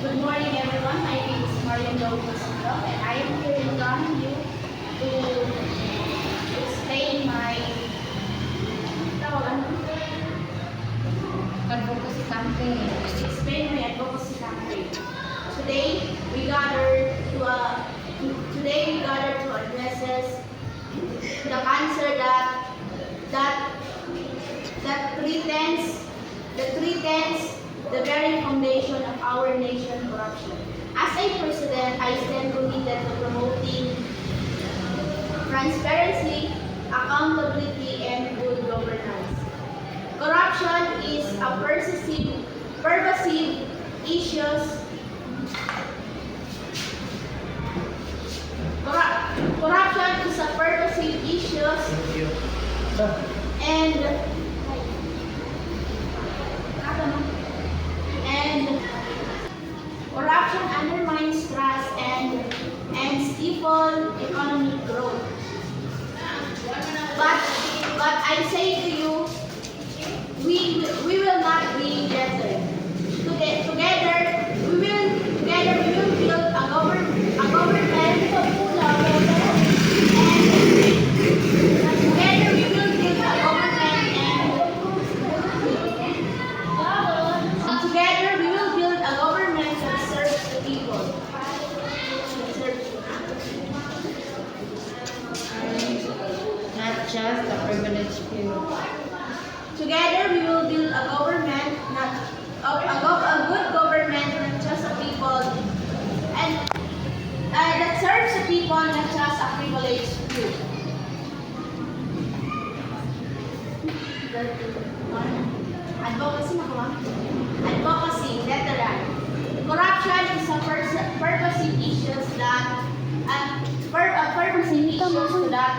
Good morning, everyone. My name is Marian Lopez-Sito, and I am here in front of you to explain my Advocacy campaign. advocacy campaign. Today we gather to address the cancer that threatens the very foundation of our nation, corruption. As a president, I stand committed to promoting transparency, accountability, and good governance. Corruption is a pervasive issues. Corruption is a pervasive issues and corruption undermines trust and stifles economic growth. But I say to you, we will not be better. Together we will build a government that serves the people. Not just the privileged few. Together we will build a government, a good government, not just a people, and that serves the people, not just a privileged few. Advocacy, veteran. Corruption is a pervasive issues that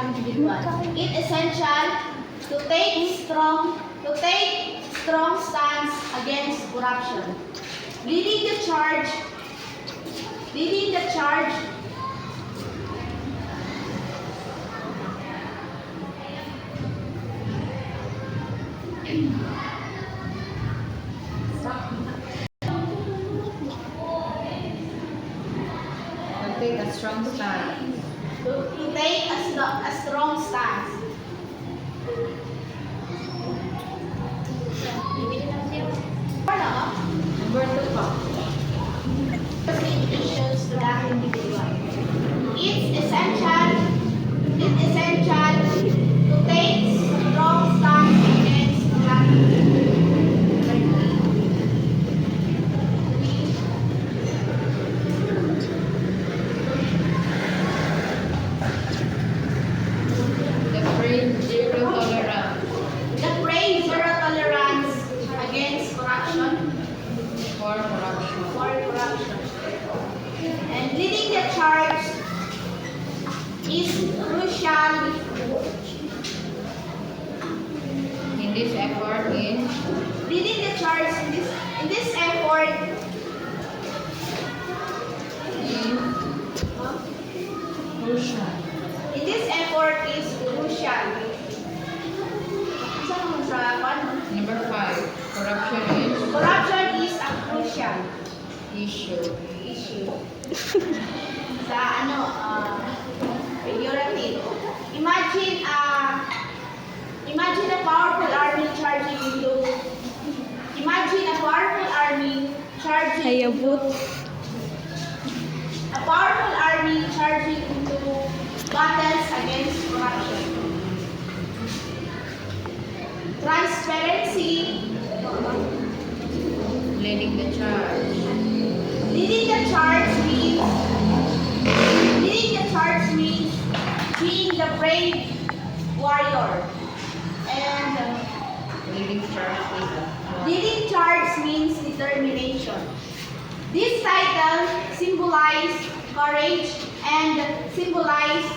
individual. It's essential to take strong stance against corruption. Leading the charge To take a strong stand. to take a strong stance. Number 2 pa. Issues to that individual. It's essential to take strong stance against that The phrase zero tolerance The phrase zero tolerance against corruption. for corruption. And leading the charge is crucial. In this effort in Leading the charge in this effort crucial. in this effort is crucial. Saan naman sa Number 5. Corruption is a crucial issue. issue. Sa pejorative. Imagine a powerful army charging into battles against corruption. Transparency. Leading the charge. Leading the charge means being the brave warrior. And leading charge means determination. This title symbolizes courage and symbolizes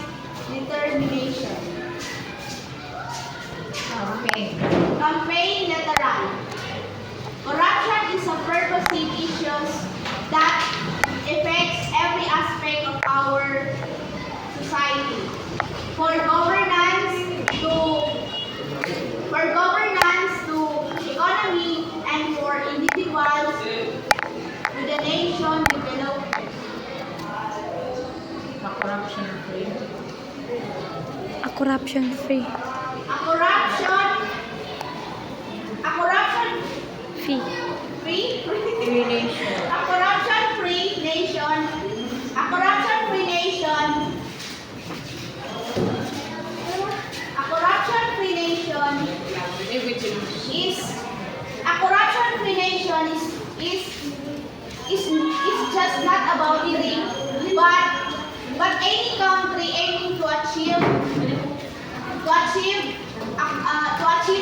determination. Campaign veteran. Corruption is a pervasive issue that affects every aspect of our society. For governance to economy and for individuals to the nation Corruption free. A corruption Fee. free Free nation. a corruption free nation. A corruption free nation. A corruption free nation is a corruption free nation is just not about leading, but any country aiming to achieve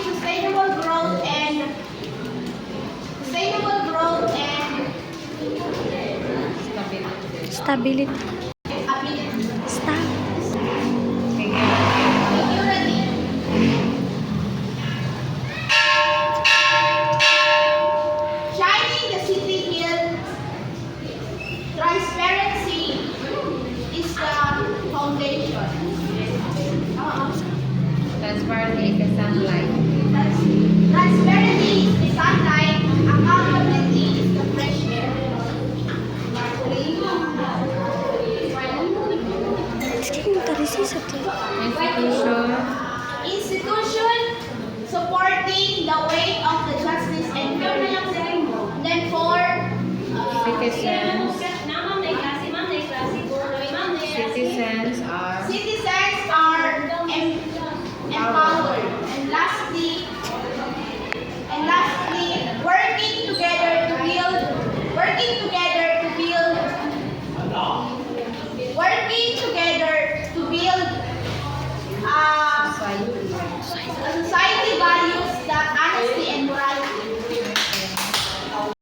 sustainable growth and Stability. Stability.